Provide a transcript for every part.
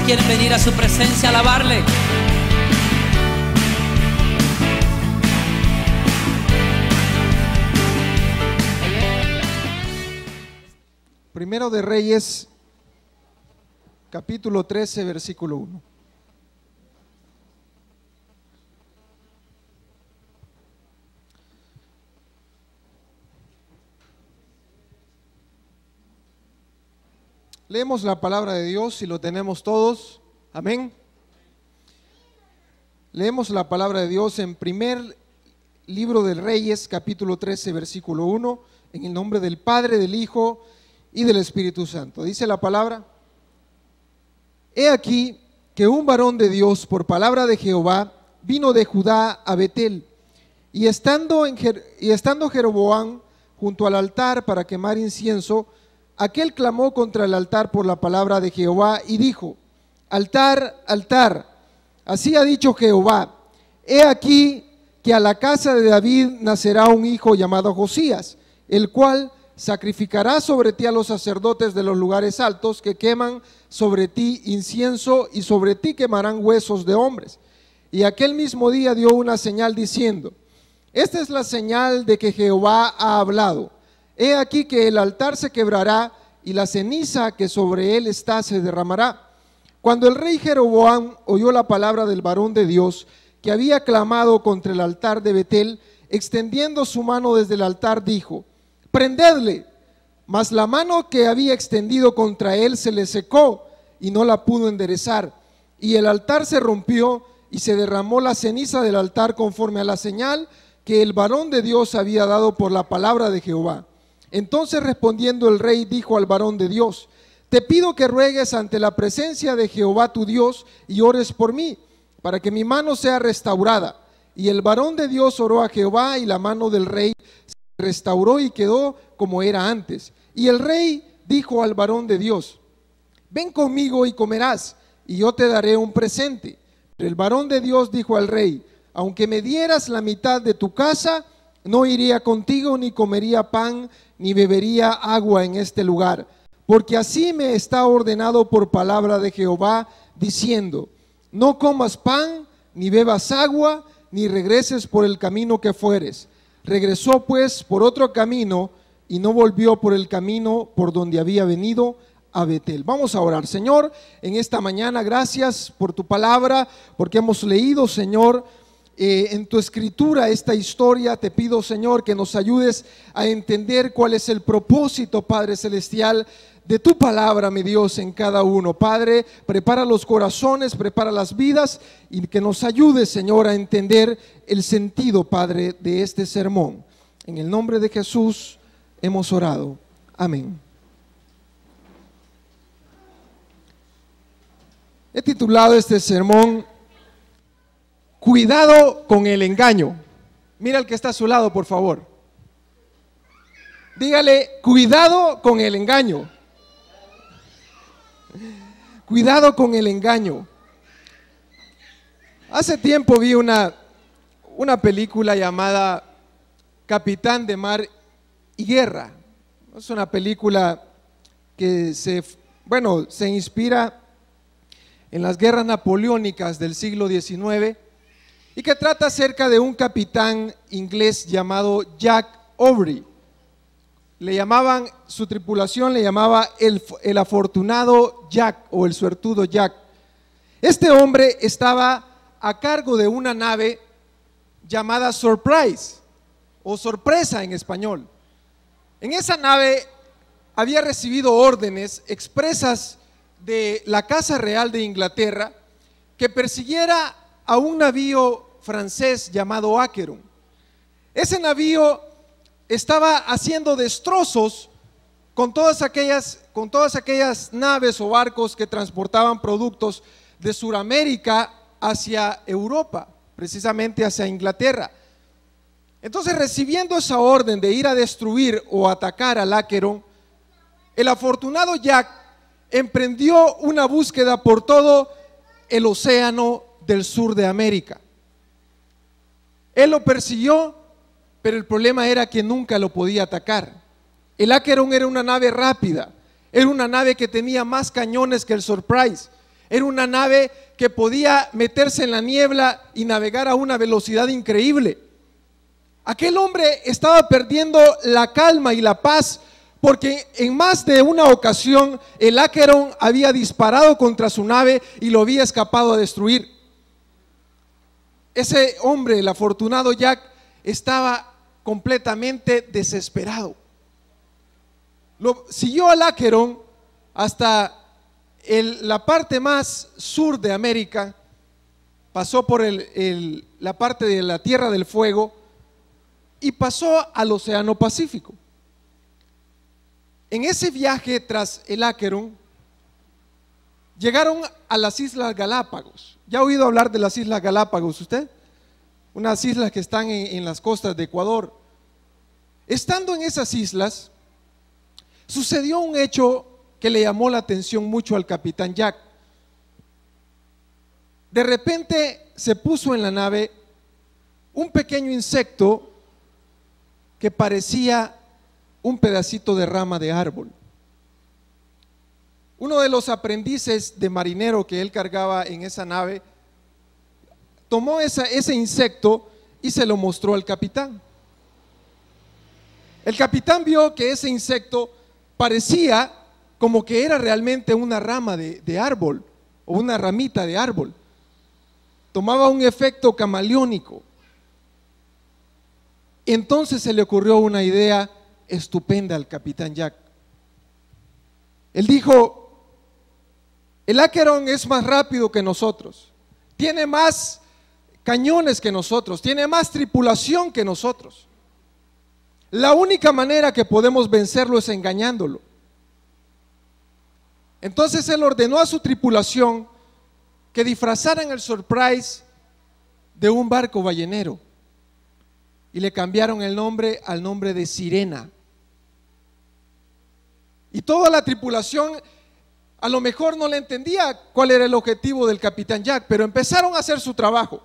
quieren venir a su presencia a alabarle? Primero de Reyes, capítulo 13, versículo 1. Leemos la palabra de Dios y lo tenemos todos. Amén. Leemos la palabra de Dios en primer libro de Reyes, capítulo 13, versículo 1, en el nombre del Padre, del Hijo y del Espíritu Santo. Dice la palabra: He aquí que un varón de Dios, por palabra de Jehová, vino de Judá a Betel, y estando Jeroboam junto al altar para quemar incienso, aquel clamó contra el altar por la palabra de Jehová y dijo: Altar, altar, así ha dicho Jehová, he aquí que a la casa de David nacerá un hijo llamado Josías, el cual sacrificará sobre ti a los sacerdotes de los lugares altos, que queman sobre ti incienso, y sobre ti quemarán huesos de hombres. Y aquel mismo día dio una señal diciendo: Esta es la señal de que Jehová ha hablado. He aquí que el altar se quebrará y la ceniza que sobre él está se derramará. Cuando el rey Jeroboam oyó la palabra del varón de Dios que había clamado contra el altar de Betel, extendiendo su mano desde el altar, dijo: Prendedle. Mas la mano que había extendido contra él se le secó y no la pudo enderezar. Y el altar se rompió y se derramó la ceniza del altar conforme a la señal que el varón de Dios había dado por la palabra de Jehová. Entonces respondiendo el rey dijo al varón de Dios: Te pido que ruegues ante la presencia de Jehová tu Dios y ores por mí, para que mi mano sea restaurada. Y el varón de Dios oró a Jehová, y la mano del rey se restauró y quedó como era antes. Y el rey dijo al varón de Dios: Ven conmigo y comerás, y yo te daré un presente. Pero el varón de Dios dijo al rey: Aunque me dieras la mitad de tu casa, no iría contigo, ni comería pan, ni bebería agua en este lugar, porque así me está ordenado por palabra de Jehová, diciendo: No comas pan, ni bebas agua, ni regreses por el camino que fueres. Regresó pues por otro camino, y no volvió por el camino por donde había venido, a Betel. Vamos a orar. Señor, en esta mañana, gracias por tu palabra, porque hemos leído, Señor, en tu escritura esta historia. Te pido, Señor, que nos ayudes a entender cuál es el propósito, Padre Celestial, de tu palabra, mi Dios, en cada uno. Padre, prepara los corazones, prepara las vidas, y que nos ayudes, Señor, a entender el sentido, Padre, de este sermón. En el nombre de Jesús hemos orado. Amén. He titulado este sermón: Cuidado con el engaño. Mira al que está a su lado, por favor. Dígale: cuidado con el engaño. Cuidado con el engaño. Hace tiempo vi una película llamada Capitán de Mar y Guerra. Es una película que se inspira en las guerras napoleónicas del siglo XIX, y que trata acerca de un capitán inglés llamado Jack Aubrey. Su tripulación le llamaba el afortunado Jack, o el suertudo Jack. Este hombre estaba a cargo de una nave llamada Surprise, o Sorpresa en español. En esa nave había recibido órdenes expresas de la Casa Real de Inglaterra que persiguiera a un navío francés llamado Acheron. Ese navío estaba haciendo destrozos con todas aquellas naves o barcos que transportaban productos de Sudamérica hacia Europa, precisamente hacia Inglaterra. Entonces, recibiendo esa orden de ir a destruir o atacar al Acheron, el afortunado Jack emprendió una búsqueda por todo el océano del sur de América. Él lo persiguió, pero el problema era que nunca lo podía atacar. El Acheron era una nave rápida, era una nave que tenía más cañones que el Surprise, Era una nave que podía meterse en la niebla y navegar a una velocidad increíble. Aquel hombre estaba perdiendo la calma y la paz porque en más de una ocasión el Acheron había disparado contra su nave y lo había escapado a destruir. Ese hombre, el afortunado Jack, estaba completamente desesperado. Siguió al Acheron hasta la parte más sur de América, pasó por la parte de la Tierra del Fuego y pasó al Océano Pacífico. En ese viaje tras el Acheron llegaron a las Islas Galápagos. ¿Ya ha oído hablar de las Islas Galápagos usted? Unas islas que están en las costas de Ecuador. Estando en esas islas, sucedió un hecho que le llamó la atención mucho al capitán Jack. De repente se puso en la nave un pequeño insecto que parecía un pedacito de rama de árbol. Uno de los aprendices de marinero que él cargaba en esa nave tomó ese insecto y se lo mostró al capitán. El capitán vio que ese insecto parecía como que era realmente una rama de árbol o una ramita de árbol. Tomaba un efecto camaleónico. Entonces se le ocurrió una idea estupenda al capitán Jack. Él dijo: el Acheron es más rápido que nosotros, tiene más cañones que nosotros, tiene más tripulación que nosotros. La única manera que podemos vencerlo es engañándolo. Entonces él ordenó a su tripulación que disfrazaran el Surprise de un barco ballenero y le cambiaron el nombre al nombre de Sirena. Y toda la tripulación a lo mejor no le entendía cuál era el objetivo del capitán Jack, pero empezaron a hacer su trabajo.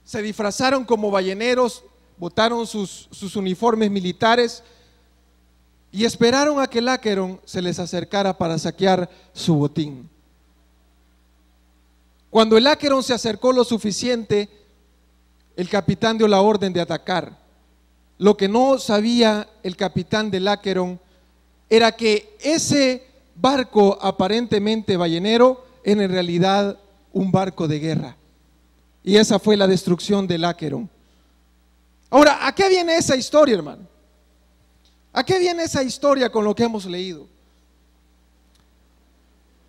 Se disfrazaron como balleneros, botaron sus uniformes militares y esperaron a que el Acheron se les acercara para saquear su botín. Cuando el Acheron se acercó lo suficiente, el capitán dio la orden de atacar. Lo que no sabía el capitán del Acheron era que ese barco aparentemente ballenero era en realidad un barco de guerra. Y esa fue la destrucción del Acheron. Ahora, ¿a qué viene esa historia, hermano? ¿A qué viene esa historia con lo que hemos leído?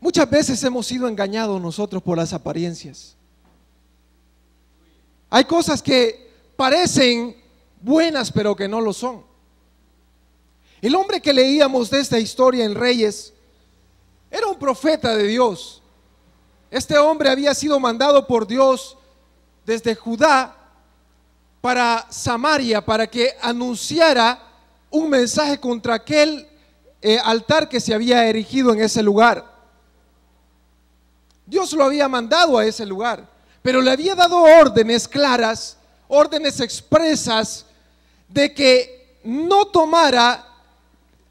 Muchas veces hemos sido engañados nosotros por las apariencias. Hay cosas que parecen buenas pero que no lo son. El hombre que leíamos de esta historia en Reyes era un profeta de Dios. Este hombre había sido mandado por Dios desde Judá para Samaria, para que anunciara un mensaje contra aquel altar que se había erigido en ese lugar. Dios lo había mandado a ese lugar, pero le había dado órdenes claras, órdenes expresas de que no tomara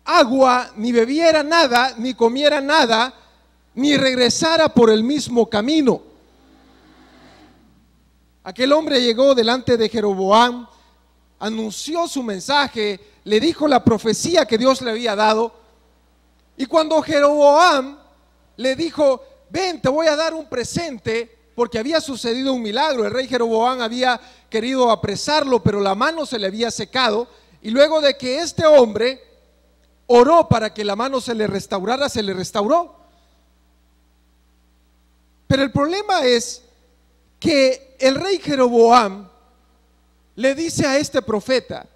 agua, ni bebiera nada, ni comiera nada, ni regresara por el mismo camino. Aquel hombre llegó delante de Jeroboam, anunció su mensaje, le dijo la profecía que Dios le había dado, y cuando Jeroboam le dijo: ven, te voy a dar un presente, porque había sucedido un milagro. El rey Jeroboam había querido apresarlo, pero la mano se le había secado, y luego de que este hombre oró para que la mano se le restaurara, se le restauró. Pero el problema es que el rey Jeroboam le dice a este profeta: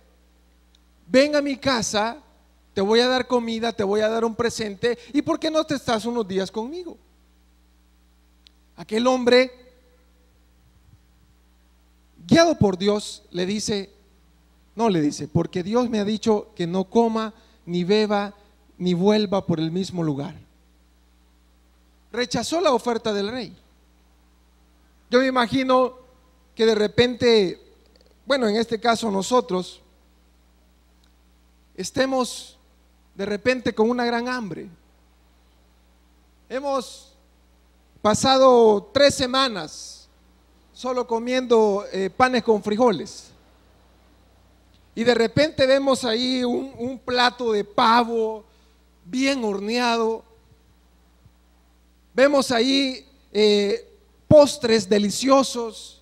ven a mi casa, te voy a dar comida, te voy a dar un presente, y ¿por qué no te estás unos días conmigo? Aquel hombre, guiado por Dios, le dice, porque Dios me ha dicho que no coma, ni beba, ni vuelva por el mismo lugar. Rechazó la oferta del rey. Yo me imagino que de repente, bueno, en este caso nosotros, estemos de repente con una gran hambre Hemos pasado 3 semanas solo comiendo panes con frijoles. Y de repente vemos ahí un plato de pavo bien horneado. Vemos ahí postres deliciosos,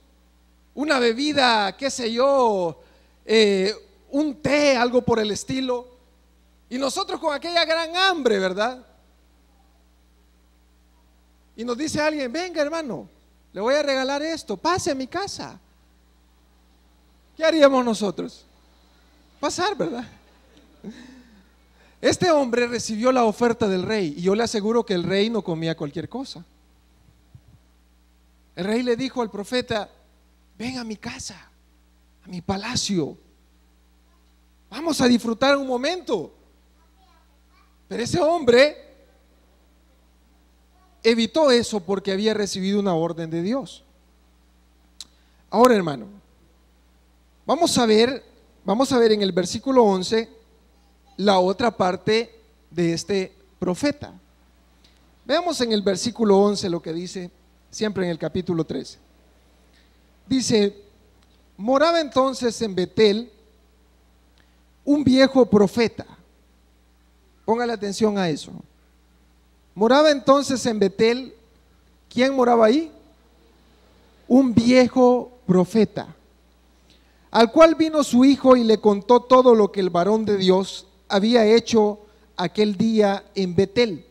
una bebida, qué sé yo, un té, algo por el estilo. Y nosotros con aquella gran hambre, ¿verdad? Y nos dice alguien: venga, hermano, le voy a regalar esto, pase a mi casa. ¿Qué haríamos nosotros? Pasar, ¿verdad? Este hombre recibió la oferta del rey, y yo le aseguro que el rey no comía cualquier cosa. El rey le dijo al profeta: ven a mi casa, a mi palacio, vamos a disfrutar un momento. Pero ese hombre evitó eso porque había recibido una orden de Dios. Ahora, hermano, vamos a ver en el versículo 11 la otra parte de este profeta. Veamos en el versículo 11 lo que dice, siempre en el capítulo 13. Dice: moraba entonces en Betel un viejo profeta. Póngale atención a eso. Moraba entonces en Betel, ¿quién moraba ahí? Un viejo profeta, al cual vino su hijo y le contó todo lo que el varón de Dios había hecho aquel día en Betel.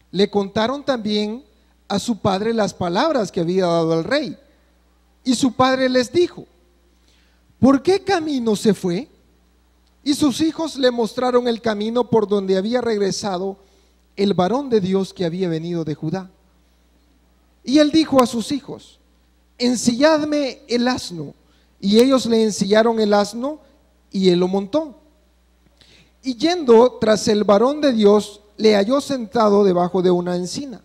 Le contaron también a su padre las palabras que había dado al rey. Y su padre les dijo: ¿por qué camino se fue? Y sus hijos le mostraron el camino por donde había regresado el varón de Dios que había venido de Judá. Y él dijo a sus hijos: ensilladme el asno. Y ellos le ensillaron el asno y él lo montó. Y yendo tras el varón de Dios, le halló sentado debajo de una encina.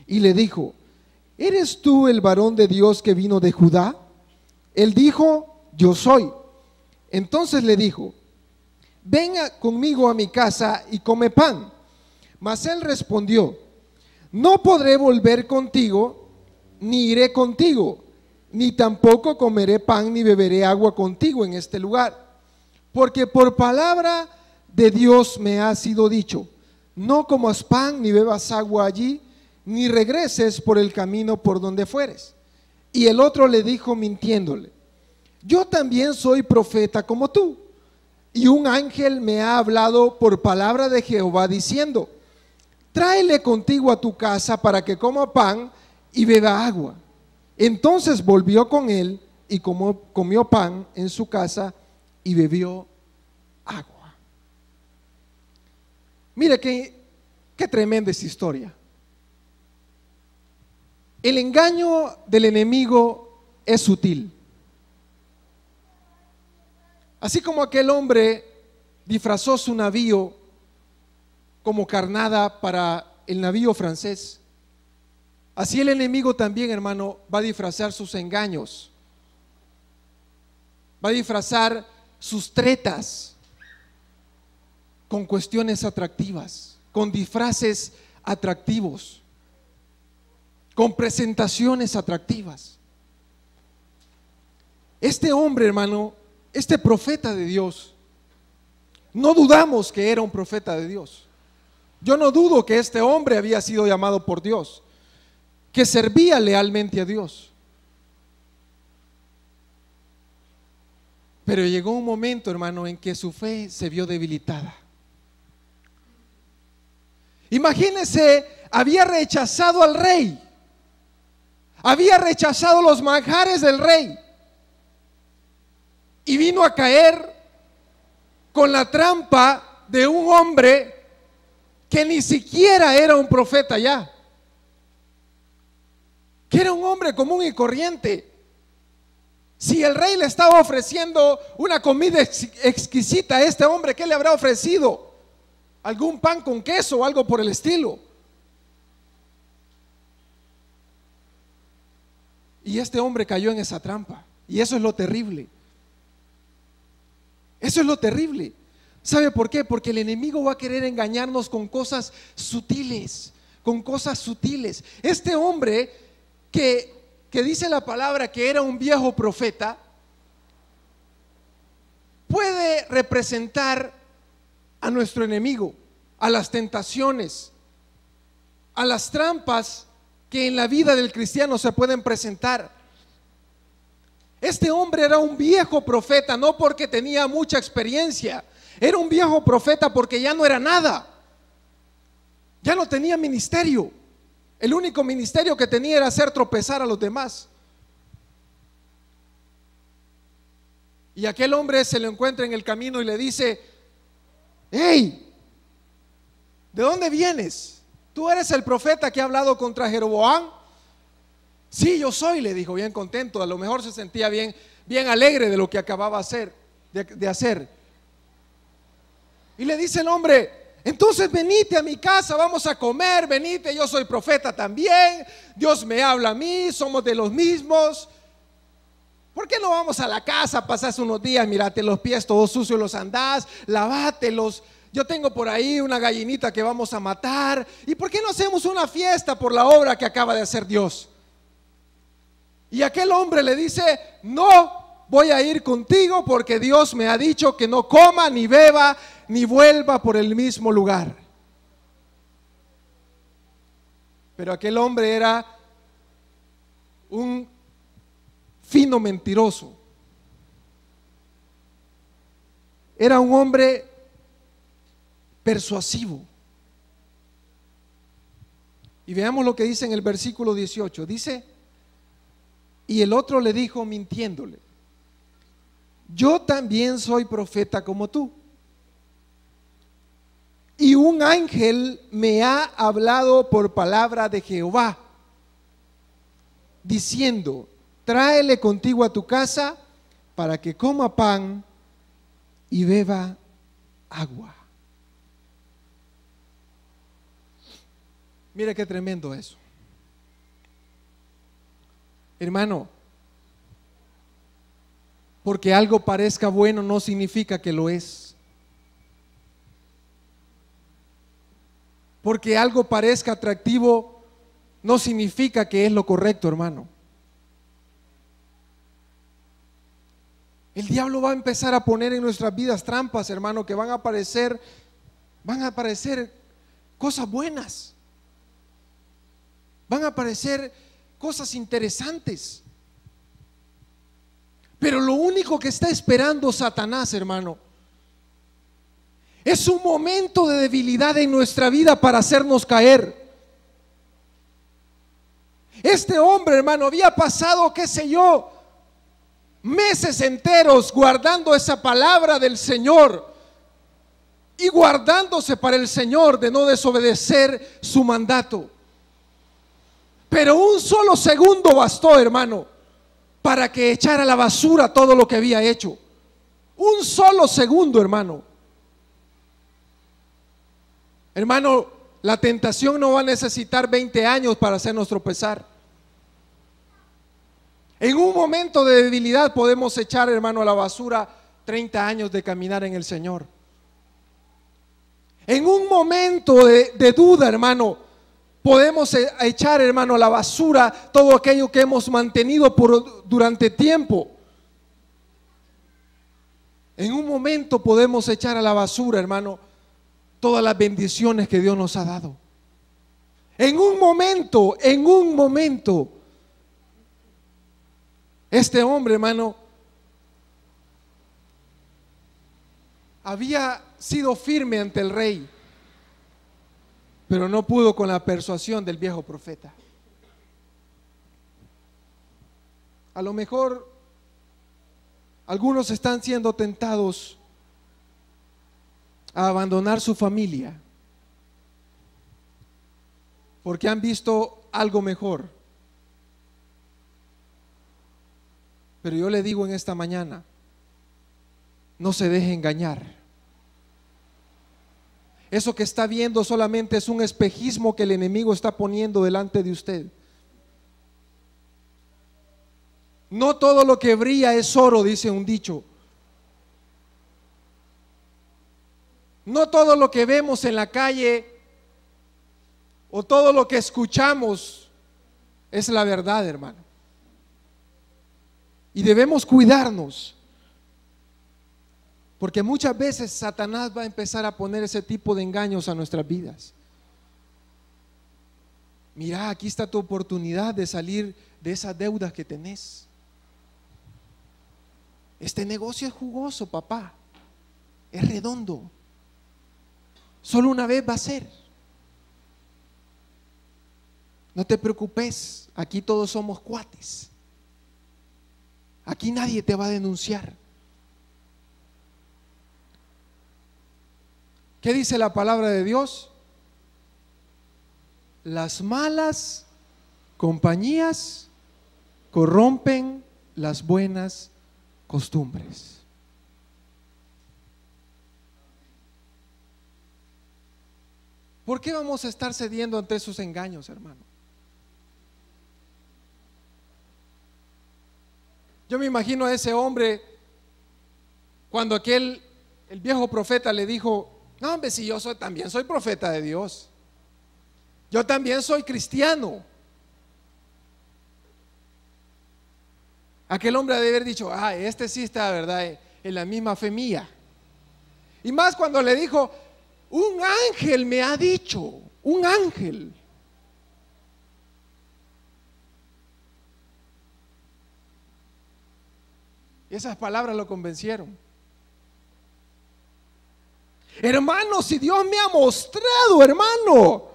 Y le dijo: ¿eres tú el varón de Dios que vino de Judá? Él dijo: yo soy. Entonces le dijo: venga conmigo a mi casa y come pan. Mas él respondió: no podré volver contigo, ni iré contigo, ni tampoco comeré pan ni beberé agua contigo en este lugar, porque por palabra de Dios me ha sido dicho: no comas pan ni bebas agua allí, ni regreses por el camino por donde fueres. Y el otro le dijo mintiéndole: yo también soy profeta como tú, y un ángel me ha hablado por palabra de Jehová diciendo: tráele contigo a tu casa para que coma pan y beba agua. Entonces volvió con él y comió pan en su casa y bebió agua. Mire qué tremenda esta historia. El engaño del enemigo es sutil. Así como aquel hombre disfrazó su navío como carnada para el navío francés, así el enemigo también, hermano, va a disfrazar sus engaños, va a disfrazar sus tretas con cuestiones atractivas, con disfraces atractivos, con presentaciones atractivas. Este hombre, hermano, este profeta de Dios, no dudamos que era un profeta de Dios. Yo no dudo que este hombre había sido llamado por Dios, que servía lealmente a Dios. Pero llegó un momento, hermano, en que su fe se vio debilitada. Imagínense, había rechazado al rey, había rechazado los manjares del rey, y vino a caer con la trampa de un hombre que ni siquiera era un profeta ya, que era un hombre común y corriente. Si el rey le estaba ofreciendo una comida exquisita a este hombre, ¿qué le habrá ofrecido? ¿Algún pan con queso o algo por el estilo? Y este hombre cayó en esa trampa. Y eso es lo terrible. Eso es lo terrible. ¿Sabe por qué? Porque el enemigo va a querer engañarnos con cosas sutiles, con cosas sutiles. Este hombre que dice la palabra que era un viejo profeta, puede representar a nuestro enemigo, a las tentaciones, a las trampas que en la vida del cristiano se pueden presentar. Este hombre era un viejo profeta, no porque tenía mucha experiencia, era un viejo profeta porque ya no era nada, ya no tenía ministerio. El único ministerio que tenía era hacer tropezar a los demás. Y aquel hombre se lo encuentra en el camino y le dice: hey, ¿de dónde vienes? ¿Tú eres el profeta que ha hablado contra Jeroboam? Sí, yo soy, le dijo, bien contento. A lo mejor se sentía bien alegre de lo que acababa de hacer. Y le dice el hombre: entonces venite a mi casa, vamos a comer, venite, yo soy profeta también, Dios me habla a mí, somos de los mismos. ¿Por qué no vamos a la casa, pasás unos días, mírate los pies todos sucios los andás, lavátelos? Yo tengo por ahí una gallinita que vamos a matar. ¿Y por qué no hacemos una fiesta por la obra que acaba de hacer Dios? Y aquel hombre le dice: no voy a ir contigo porque Dios me ha dicho que no coma, ni beba, ni vuelva por el mismo lugar. Pero aquel hombre era un fino mentiroso. Era un hombre persuasivo. Y veamos lo que dice en el versículo 18. Dice: y el otro le dijo mintiéndole: yo también soy profeta como tú, y un ángel me ha hablado por palabra de Jehová, diciendo: tráele contigo a tu casa para que coma pan y beba agua. Mire qué tremendo eso. Hermano, porque algo parezca bueno no significa que lo es. Porque algo parezca atractivo no significa que es lo correcto, hermano. El diablo va a empezar a poner en nuestras vidas trampas, hermano, que van a aparecer cosas buenas. Van a aparecer cosas interesantes. Pero lo único que está esperando Satanás, hermano, es un momento de debilidad en nuestra vida para hacernos caer. Este hombre, hermano, había pasado, qué sé yo, meses enteros guardando esa palabra del Señor y guardándose para el Señor de no desobedecer su mandato. Pero un solo segundo bastó, hermano, para que echara a la basura todo lo que había hecho. Un solo segundo, hermano. Hermano, la tentación no va a necesitar 20 años para hacernos tropezar. En un momento de debilidad podemos echar, hermano, a la basura 30 años de caminar en el Señor. En un momento de duda, hermano, podemos echar, hermano, a la basura todo aquello que hemos mantenido durante tiempo. En un momento podemos echar a la basura, hermano, todas las bendiciones que Dios nos ha dado. En un momento, este hombre, hermano, había sido firme ante el rey, pero no pudo con la persuasión del viejo profeta. A lo mejor algunos están siendo tentados a abandonar su familia porque han visto algo mejor. Pero yo le digo en esta mañana: no se deje engañar. Eso que está viendo solamente es un espejismo que el enemigo está poniendo delante de usted. No todo lo que brilla es oro, dice un dicho. No todo lo que vemos en la calle o todo lo que escuchamos es la verdad, hermano. Y debemos cuidarnos, porque muchas veces Satanás va a empezar a poner ese tipo de engaños a nuestras vidas. Mira, aquí está tu oportunidad de salir de esas deudas que tenés. Este negocio es jugoso, papá. Es redondo. Solo una vez va a ser. No te preocupes, aquí todos somos cuates. Aquí nadie te va a denunciar. ¿Qué dice la palabra de Dios? Las malas compañías corrompen las buenas costumbres. ¿Por qué vamos a estar cediendo ante esos engaños, hermano? Yo me imagino a ese hombre cuando el viejo profeta le dijo: no, hombre, si yo también soy profeta de Dios, yo también soy cristiano. Aquel hombre ha de haber dicho: este sí está, ¿verdad?, en la misma fe mía. Y más cuando le dijo: un ángel me ha dicho, un ángel. Y esas palabras lo convencieron. Hermano, si Dios me ha mostrado, hermano,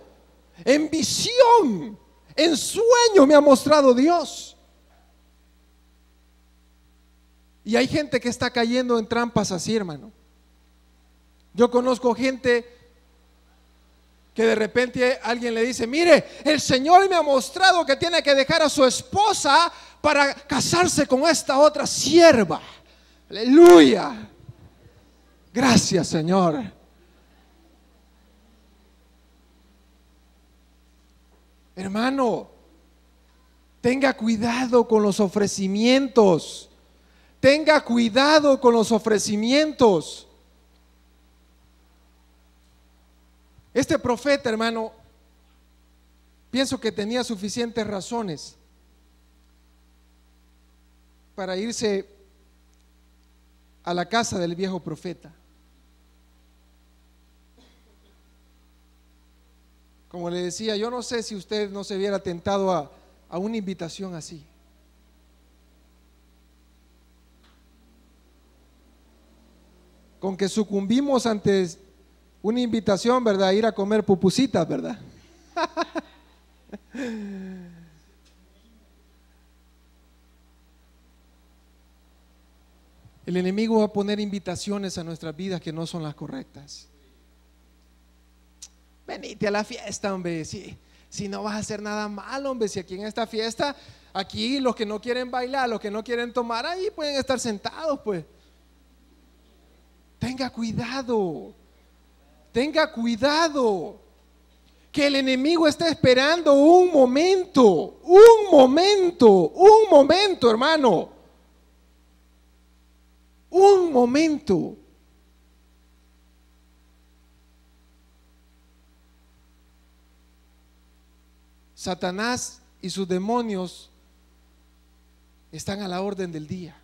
en visión, en sueño me ha mostrado Dios. Y hay gente que está cayendo en trampas así, hermano. Yo conozco gente que de repente alguien le dice: mire, el Señor me ha mostrado que tiene que dejar a su esposa para casarse con esta otra sierva. Aleluya. Gracias, Señor. Hermano, tenga cuidado con los ofrecimientos. Tenga cuidado con los ofrecimientos. Este profeta, hermano, pienso que tenía suficientes razones para irse a la casa del viejo profeta. Como le decía, yo no sé si usted no se hubiera tentado a una invitación así. Con que sucumbimos ante una invitación, ¿verdad?, a ir a comer pupusitas, ¿verdad? El enemigo va a poner invitaciones a nuestras vidas que no son las correctas. Venite a la fiesta, hombre, si no vas a hacer nada mal, hombre, si aquí en esta fiesta, aquí los que no quieren bailar, los que no quieren tomar, ahí pueden estar sentados, pues. Tenga cuidado, que el enemigo está esperando un momento, hermano, un momento. Satanás y sus demonios están a la orden del día.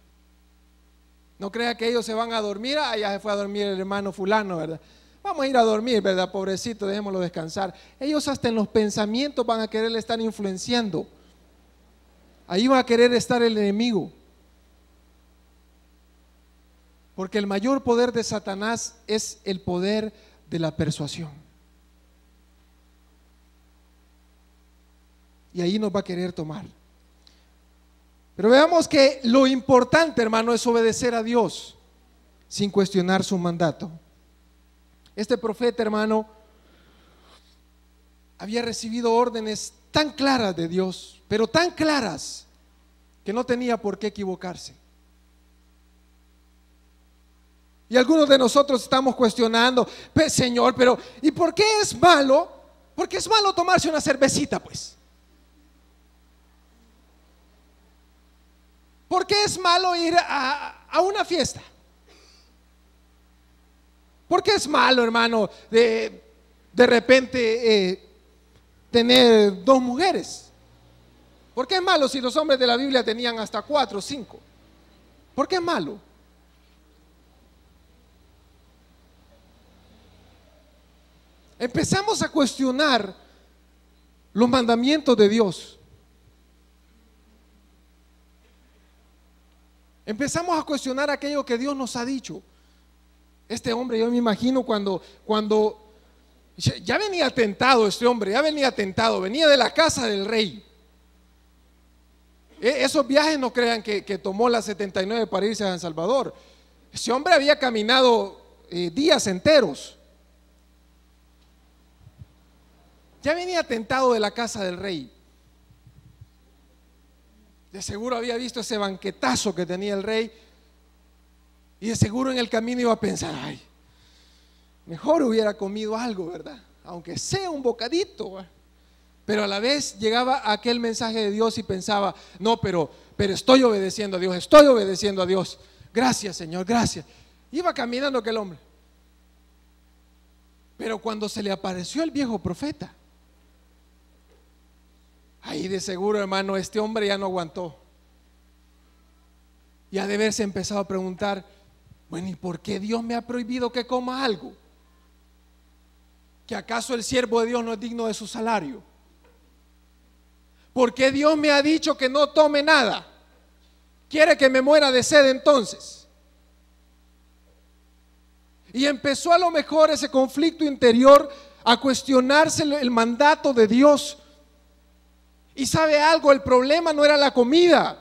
No crea que ellos se van a dormir. Ya se fue a dormir el hermano fulano, ¿verdad? Vamos a ir a dormir, ¿verdad? Pobrecito, dejémoslo descansar. Ellos hasta en los pensamientos van a querer estar influenciando. Ahí va a querer estar el enemigo. Porque el mayor poder de Satanás es el poder de la persuasión. Y ahí nos va a querer tomar. Pero veamos que lo importante, hermano, es obedecer a Dios sin cuestionar su mandato. Este profeta, hermano, había recibido órdenes tan claras de Dios, pero tan claras, que no tenía por qué equivocarse. Y algunos de nosotros estamos cuestionando: Señor, pero ¿y por qué es malo? ¿Por qué es malo tomarse una cervecita, pues? ¿Por qué es malo ir a una fiesta? ¿Por qué es malo, hermano, de repente tener 2 mujeres? ¿Por qué es malo si los hombres de la Biblia tenían hasta 4 o 5? ¿Por qué es malo? Empezamos a cuestionar los mandamientos de Dios. Empezamos a cuestionar aquello que Dios nos ha dicho. Este hombre, yo me imagino cuando ya venía tentado este hombre, ya venía tentado, venía de la casa del rey. Esos viajes no crean que tomó las 79 para irse a San Salvador. Ese hombre había caminado días enteros. Ya venía tentado de la casa del rey. De seguro había visto ese banquetazo que tenía el rey. Y de seguro en el camino iba a pensar, ay, mejor hubiera comido algo, ¿verdad? Aunque sea un bocadito, ¿verdad? Pero a la vez llegaba aquel mensaje de Dios y pensaba, no, pero estoy obedeciendo a Dios, estoy obedeciendo a Dios. Gracias, Señor, gracias. Iba caminando aquel hombre. Pero cuando se le apareció el viejo profeta, ahí de seguro, hermano, este hombre ya no aguantó. Y ha de haberse empezado a preguntar, bueno, ¿y por qué Dios me ha prohibido que coma algo? ¿Que acaso el siervo de Dios no es digno de su salario? ¿Por qué Dios me ha dicho que no tome nada? ¿Quiere que me muera de sed entonces? Y empezó a lo mejor ese conflicto interior a cuestionarse el mandato de Dios. Y sabe algo, el problema no era la comida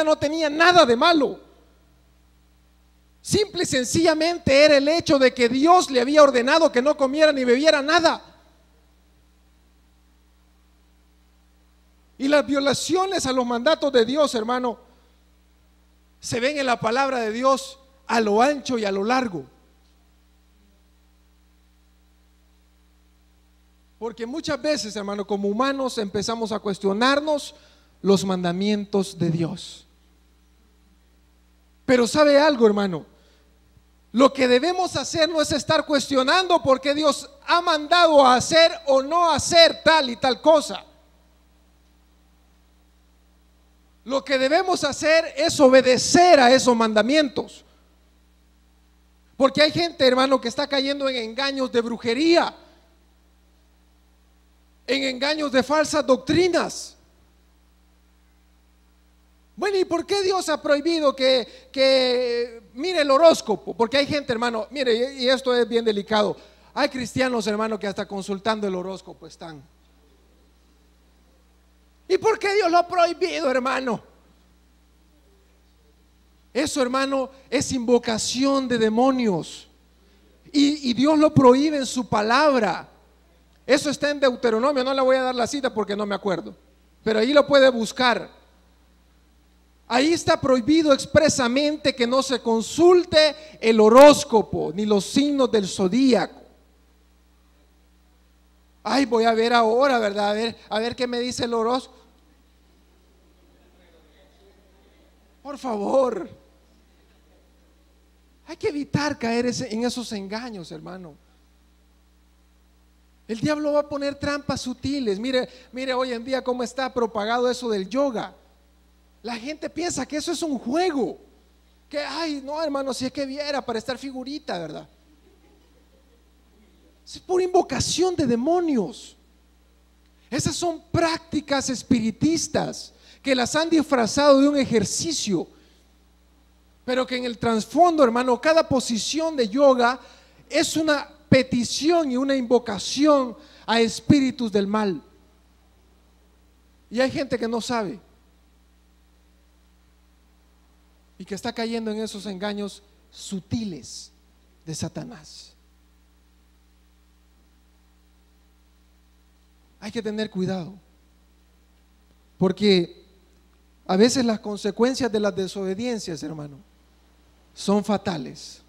no tenía nada de malo. Simple y sencillamente era el hecho de que Dios le había ordenado que no comiera ni bebiera nada. Y las violaciones a los mandatos de Dios, hermano, se ven en la palabra de Dios a lo ancho y a lo largo. Porque muchas veces, hermano, como humanos empezamos a cuestionarnos los mandamientos de Dios. Pero ¿sabe algo, hermano? Lo que debemos hacer no es estar cuestionando por qué Dios ha mandado a hacer o no hacer tal y tal cosa. Lo que debemos hacer es obedecer a esos mandamientos. Porque hay gente, hermano, que está cayendo en engaños de brujería, en engaños de falsas doctrinas. Bueno, ¿y por qué Dios ha prohibido que mire el horóscopo? Porque hay gente, hermano, mire, y esto es bien delicado. Hay cristianos, hermano, que hasta consultando el horóscopo están. ¿Y por qué Dios lo ha prohibido, hermano? Eso, hermano, es invocación de demonios. Y Dios lo prohíbe en su palabra. Eso está en Deuteronomio, no le voy a dar la cita porque no me acuerdo, pero ahí lo puede buscar. Ahí está prohibido expresamente que no se consulte el horóscopo ni los signos del zodíaco. Ay, voy a ver ahora, ¿verdad? A ver qué me dice el horóscopo. Por favor, hay que evitar caer en esos engaños, hermano. El diablo va a poner trampas sutiles. Mire hoy en día cómo está propagado eso del yoga. La gente piensa que eso es un juego. Que, ay, no, hermano, si es que viera para estar figurita, ¿verdad? Es pura invocación de demonios. Esas son prácticas espiritistas que las han disfrazado de un ejercicio, pero que en el trasfondo, hermano, cada posición de yoga es una petición y una invocación a espíritus del mal. Y hay gente que no sabe y que está cayendo en esos engaños sutiles de Satanás. Hay que tener cuidado, porque a veces las consecuencias de las desobediencias, hermano, son fatales.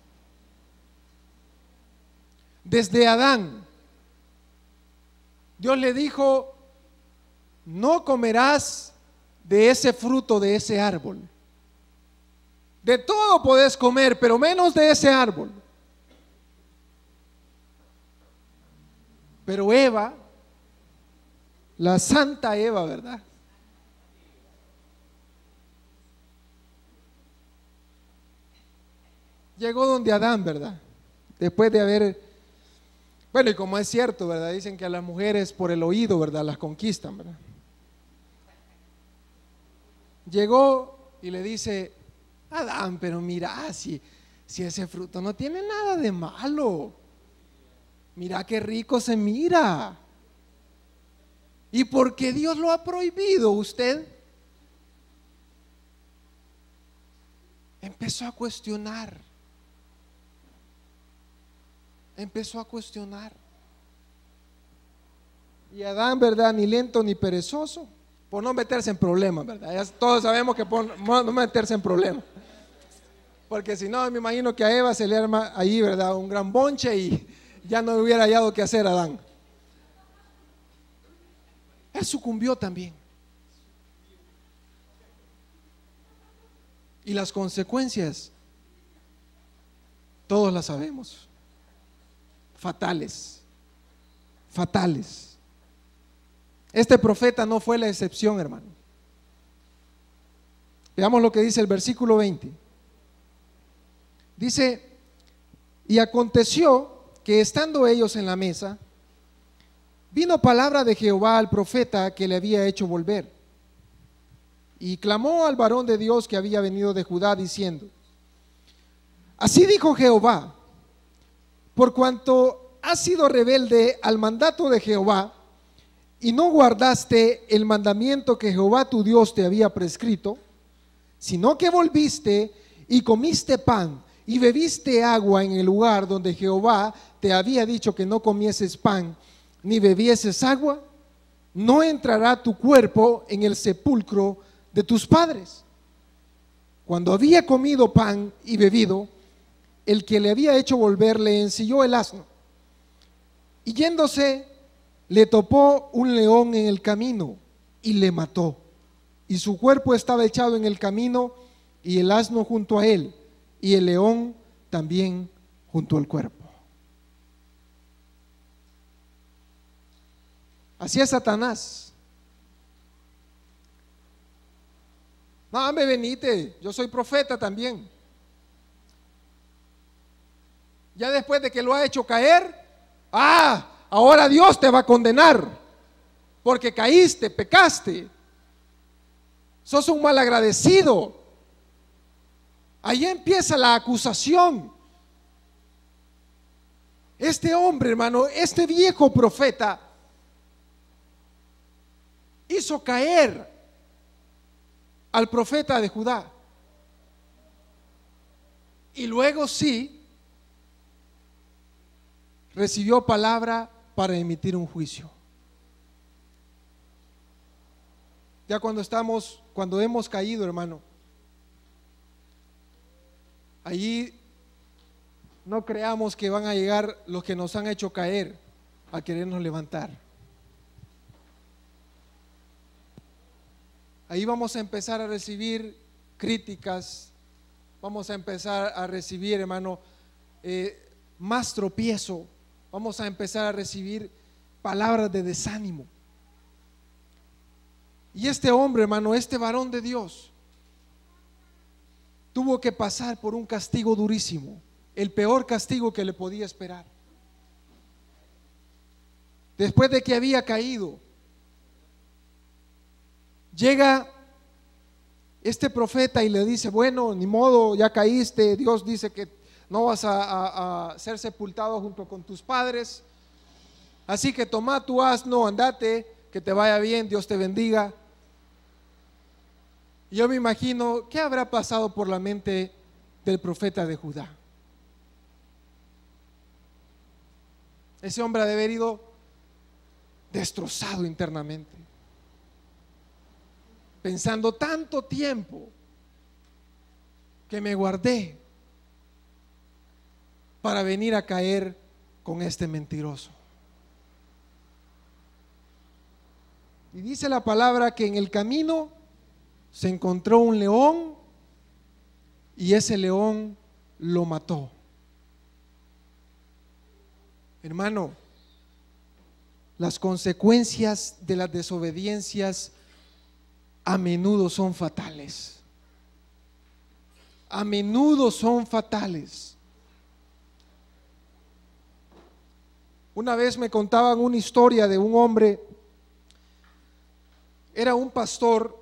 Desde Adán, Dios le dijo: no comerás de ese fruto de ese árbol. De todo podés comer, pero menos de ese árbol. Pero Eva la santa Eva, ¿verdad? Llegó donde Adán, ¿verdad? Después de haber, bueno, y como es cierto, ¿verdad? Dicen que a las mujeres por el oído, ¿verdad? Las conquistan, ¿verdad? Llegó y le dice, Adán, pero mira, si ese fruto no tiene nada de malo, mira qué rico se mira. ¿Y por qué Dios lo ha prohibido usted? Empezó a cuestionar. Y Adán, ¿verdad? Ni lento ni perezoso, por no meterse en problemas, ¿verdad? Ya todos sabemos que por no meterse en problemas. Porque si no, me imagino que a Eva se le arma ahí, ¿verdad? Un gran bonche y ya no hubiera hallado qué hacer Adán. Él sucumbió también. Y las consecuencias, todos las sabemos. Fatales. Este profeta no fue la excepción, hermano. Veamos lo que dice el versículo 20. Dice, y aconteció que estando ellos en la mesa, vino palabra de Jehová al profeta que le había hecho volver. Y clamó al varón de Dios que había venido de Judá, diciendo, así dijo Jehová, por cuanto has sido rebelde al mandato de Jehová, y no guardaste el mandamiento que Jehová tu Dios te había prescrito, sino que volviste y comiste pan y bebiste agua en el lugar donde Jehová te había dicho que no comieses pan ni bebieses agua, no entrará tu cuerpo en el sepulcro de tus padres. Cuando había comido pan y bebido, el que le había hecho volver le ensilló el asno, y yéndose le topó un león en el camino y le mató, y su cuerpo estaba echado en el camino y el asno junto a él y el león también junto al cuerpo. Así es Satanás. No, hombre, venite, yo soy profeta también. Ya después de que lo ha hecho caer, ahora Dios te va a condenar porque caíste, pecaste. Sos un malagradecido. Ahí empieza la acusación. Este hombre, hermano, este viejo profeta hizo caer al profeta de Judá. Y luego sí recibió palabra para emitir un juicio. Ya cuando hemos caído, hermano, allí no creamos que van a llegar los que nos han hecho caer a querernos levantar. Ahí vamos a empezar a recibir críticas, vamos a empezar a recibir, hermano, más tropiezo, vamos a empezar a recibir palabras de desánimo. Y este hombre, hermano, este varón de Dios, tuvo que pasar por un castigo durísimo, el peor castigo que le podía esperar. Después de que había caído, llega este profeta y le dice, bueno, ni modo, ya caíste, Dios dice que no vas a ser sepultado junto con tus padres, así que toma tu asno, andate, que te vaya bien, Dios te bendiga. Y yo me imagino, ¿qué habrá pasado por la mente del profeta de Judá? Ese hombre ha de haber ido destrozado internamente, pensando tanto tiempo que me guardé para venir a caer con este mentiroso. Y dice la palabra que en el camino se encontró un león y ese león lo mató. Hermano, las consecuencias de las desobediencias a menudo son fatales. A menudo son fatales. Una vez me contaban una historia de un hombre, era un pastor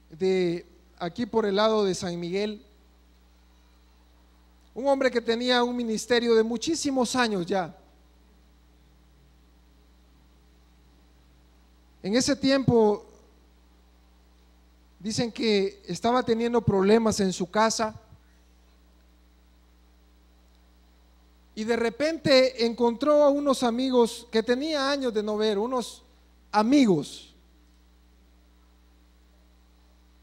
de aquí por el lado de San Miguel, un hombre que tenía un ministerio de muchísimos años ya. En ese tiempo dicen que estaba teniendo problemas en su casa y de repente encontró a unos amigos que tenía años de no ver, unos amigos,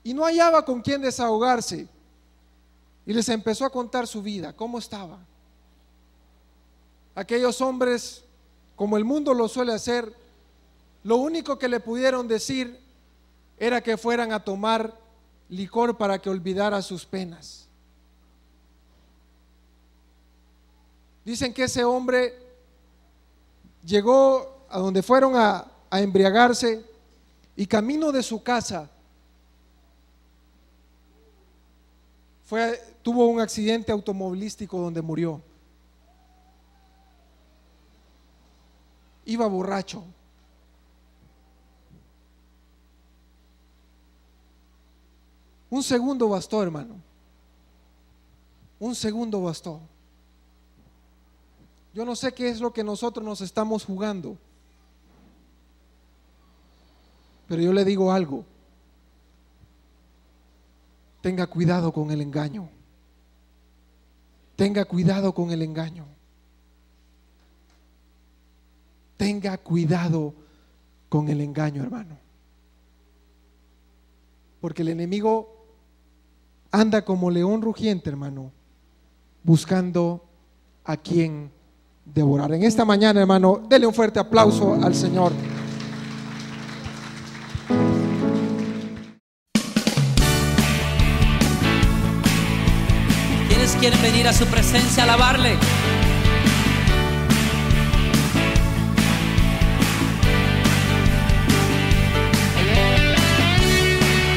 y no hallaba con quién desahogarse y les empezó a contar su vida, cómo estaba. Aquellos hombres, como el mundo lo suele hacer, lo único que le pudieron decir era que fueran a tomar licor para que olvidara sus penas. Dicen que ese hombre llegó a donde fueron a embriagarse y camino de su casa tuvo un accidente automovilístico donde murió. Iba borracho. Un segundo bastó, hermano. Un segundo bastó. Yo no sé qué es lo que nosotros nos estamos jugando, pero yo le digo algo: tenga cuidado con el engaño. Tenga cuidado con el engaño. Tenga cuidado con el engaño, hermano. Porque el enemigo anda como león rugiente, hermano, buscando a quien devorar. En esta mañana, hermano, dele un fuerte aplauso al Señor. ¿Quiénes quieren venir a su presencia a alabarle?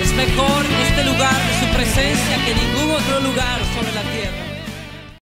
Es mejor este lugar de su presencia que ningún otro lugar.